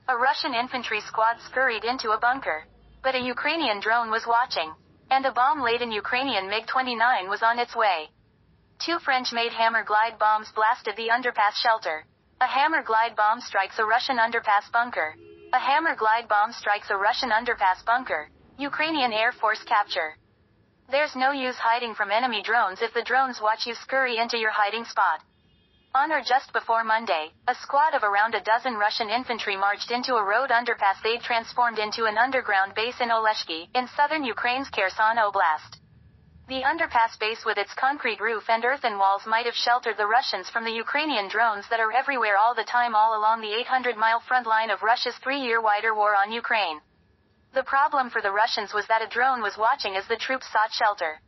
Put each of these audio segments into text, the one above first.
A Russian infantry squad scurried into a bunker. But a Ukrainian drone was watching. And a bomb-laden Ukrainian MiG-29 was on its way. 2 French-made Hammer glide bombs blasted the underpass shelter. A Hammer glide bomb strikes a Russian underpass bunker. A Hammer glide bomb strikes a Russian underpass bunker. Ukrainian Air Force capture. There's no use hiding from enemy drones if the drones watch you scurry into your hiding spot. On or just before Monday, a squad of around a dozen Russian infantry marched into a road underpass they'd transformed into an underground base in Oleshki, in southern Ukraine's Kherson Oblast. The underpass base with its concrete roof and earthen walls might have sheltered the Russians from the Ukrainian drones that are everywhere all the time all along the 800-mile front line of Russia's 3-year wider war on Ukraine. The problem for the Russians was that a drone was watching as the troops sought shelter.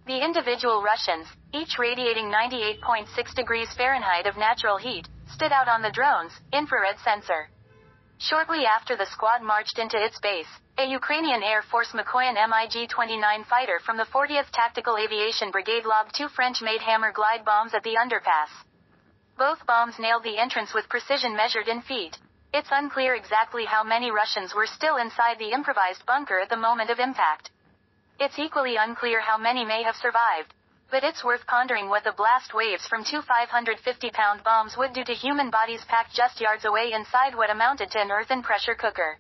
The individual Russians, each radiating 98.6 degrees Fahrenheit of natural heat, stood out on the drone's infrared sensor. Shortly after the squad marched into its base, a Ukrainian Air Force Mikoyan MiG-29 fighter from the 40th Tactical Aviation Brigade lobbed 2 French-made Hammer glide bombs at the underpass. Both bombs nailed the entrance with precision measured in feet. It's unclear exactly how many Russians were still inside the improvised bunker at the moment of impact. It's equally unclear how many may have survived. But it's worth pondering what the blast waves from 2 550-pound bombs would do to human bodies packed just yards away inside what amounted to an earthen pressure cooker.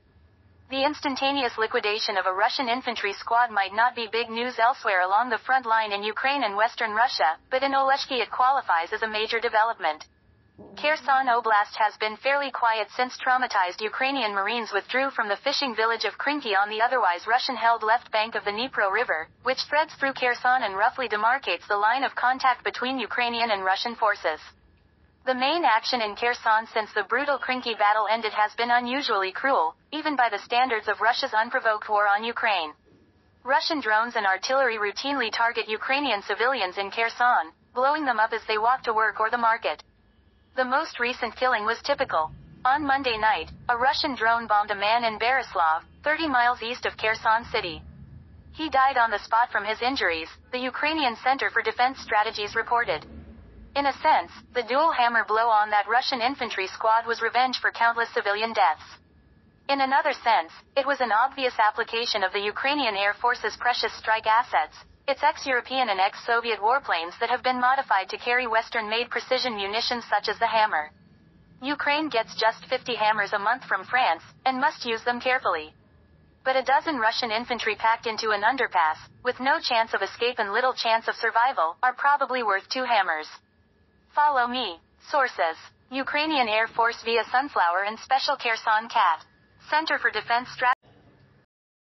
The instantaneous liquidation of a Russian infantry squad might not be big news elsewhere along the front line in Ukraine and western Russia, but in Oleshki it qualifies as a major development. Kherson Oblast has been fairly quiet since traumatized Ukrainian Marines withdrew from the fishing village of Krinky on the otherwise Russian-held left bank of the Dnipro River, which threads through Kherson and roughly demarcates the line of contact between Ukrainian and Russian forces. The main action in Kherson since the brutal Krinky battle ended has been unusually cruel, even by the standards of Russia's unprovoked war on Ukraine. Russian drones and artillery routinely target Ukrainian civilians in Kherson, blowing them up as they walk to work or the market. The most recent killing was typical. On Monday night, a Russian drone bombed a man in Berislav, 30 miles east of Kherson City. He died on the spot from his injuries, the Ukrainian Center for Defense Strategies reported. In a sense, the dual hammer blow on that Russian infantry squad was revenge for countless civilian deaths. In another sense, it was an obvious application of the Ukrainian Air Force's precious strike assets, its ex-European and ex-Soviet warplanes that have been modified to carry Western-made precision munitions such as the Hammer. Ukraine gets just 50 Hammers a month from France, and must use them carefully. But a dozen Russian infantry packed into an underpass, with no chance of escape and little chance of survival, are probably worth 2 Hammers. Follow me. Sources: Ukrainian Air Force via Sunflower and Special Kherson CAT. Center for Defense Strategy.